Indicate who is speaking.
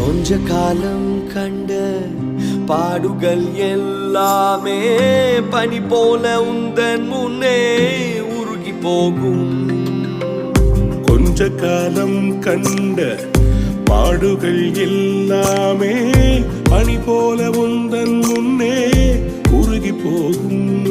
Speaker 1: கொஞ்ச காலம் கண்ட பாடுகள் எல்லாமே பனி போல உந்தன் முன்னே உருகி போகும்.
Speaker 2: கொஞ்ச காலம் கண்ட பாடுகள் எல்லாமே பனி போல உந்தன் முன்னே உருகி போகும்.